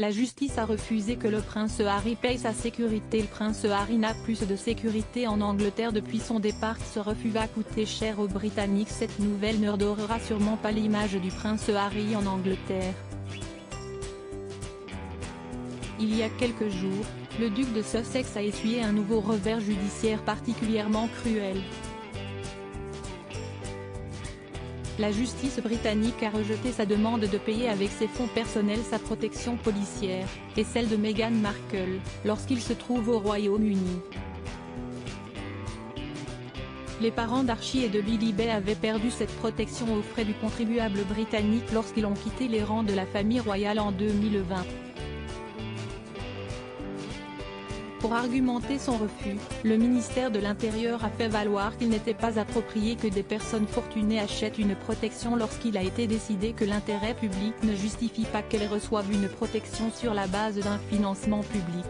La justice a refusé que le prince Harry paye sa sécurité. Le prince Harry n'a plus de sécurité en Angleterre depuis son départ. Ce refus va coûter cher aux Britanniques. Cette nouvelle ne redorera sûrement pas l'image du prince Harry en Angleterre. Il y a quelques jours, le duc de Sussex a essuyé un nouveau revers judiciaire particulièrement cruel. La justice britannique a rejeté sa demande de payer avec ses fonds personnels sa protection policière, et celle de Meghan Markle, lorsqu'il se trouve au Royaume-Uni. Les parents d'Archie et de Lilibet avaient perdu cette protection aux frais du contribuable britannique lorsqu'ils ont quitté les rangs de la famille royale en 2020. Pour argumenter son refus, le ministère de l'Intérieur a fait valoir qu'il n'était pas approprié que des personnes fortunées achètent une protection lorsqu'il a été décidé que l'intérêt public ne justifie pas qu'elles reçoivent une protection sur la base d'un financement public.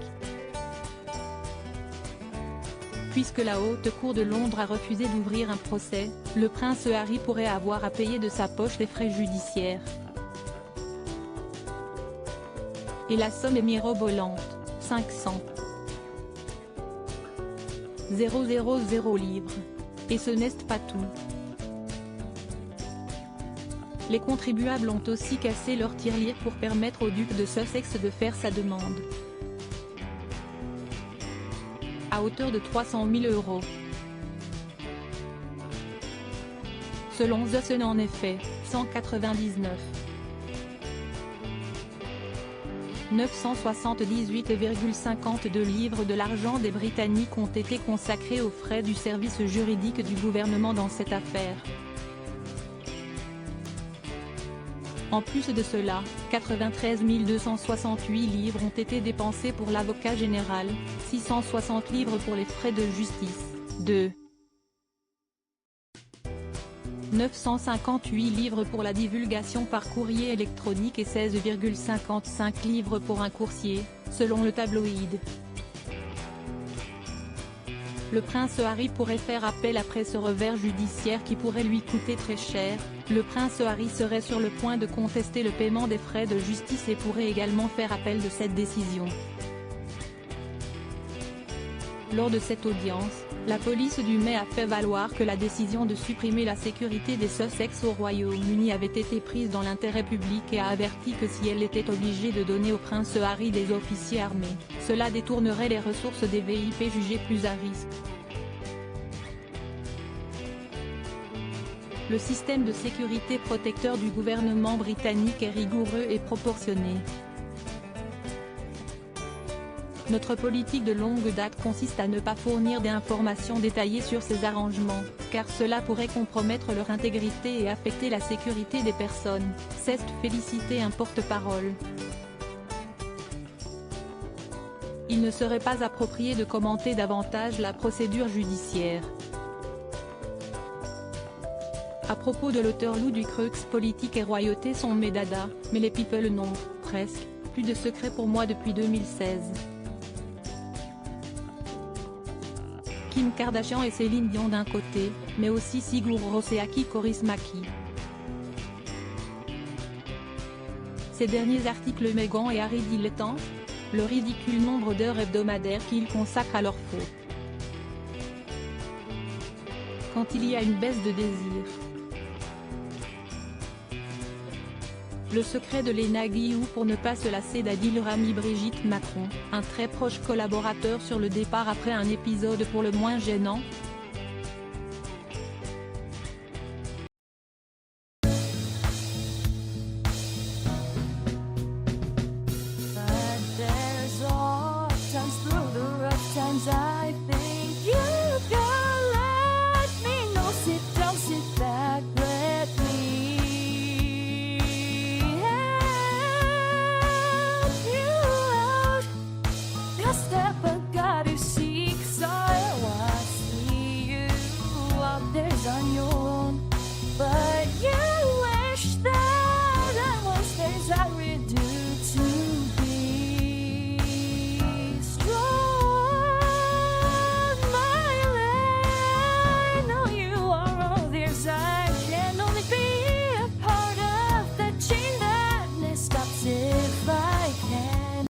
Puisque la Haute Cour de Londres a refusé d'ouvrir un procès, le prince Harry pourrait avoir à payer de sa poche les frais judiciaires. Et la somme est mirobolante, 500 000 livres. Et ce n'est pas tout. Les contribuables ont aussi cassé leur tirelire pour permettre au duc de Sussex de faire sa demande. À hauteur de 300 000 €. Selon The Sun en effet, 978,52 livres de l'argent des Britanniques ont été consacrés aux frais du service juridique du gouvernement dans cette affaire. En plus de cela, 93 268 livres ont été dépensés pour l'avocat général, 660 livres pour les frais de justice, 958 livres pour la divulgation par courrier électronique et 16,55 livres pour un coursier, selon le tabloïd. Le prince Harry pourrait faire appel après ce revers judiciaire qui pourrait lui coûter très cher. Le prince Harry serait sur le point de contester le paiement des frais de justice et pourrait également faire appel de cette décision. Lors de cette audience, la police du Met a fait valoir que la décision de supprimer la sécurité des Sussex au Royaume-Uni avait été prise dans l'intérêt public et a averti que si elle était obligée de donner au prince Harry des officiers armés, cela détournerait les ressources des VIP jugés plus à risque. Le système de sécurité protecteur du gouvernement britannique est rigoureux et proportionné. Notre politique de longue date consiste à ne pas fournir d'informations détaillées sur ces arrangements, car cela pourrait compromettre leur intégrité et affecter la sécurité des personnes, s'est félicité un porte-parole. Il ne serait pas approprié de commenter davantage la procédure judiciaire. À propos de l'auteur Lou Ducreux, politique et royauté sont mes dadas, mais les people n'ont, presque, plus de secret pour moi depuis 2016. Kim Kardashian et Céline Dion d'un côté, mais aussi Sigur Rós et Aki Kaurismäki. Ces derniers articles Meghan et Harry dilettantes, le ridicule nombre d'heures hebdomadaires qu'ils consacrent à leur faux. Quand il y a une baisse de désir. Le secret de Léna Guillou pour ne pas se lasser d'Adil Rami. Brigitte Macron, un très proche collaborateur sur le départ après un épisode pour le moins gênant,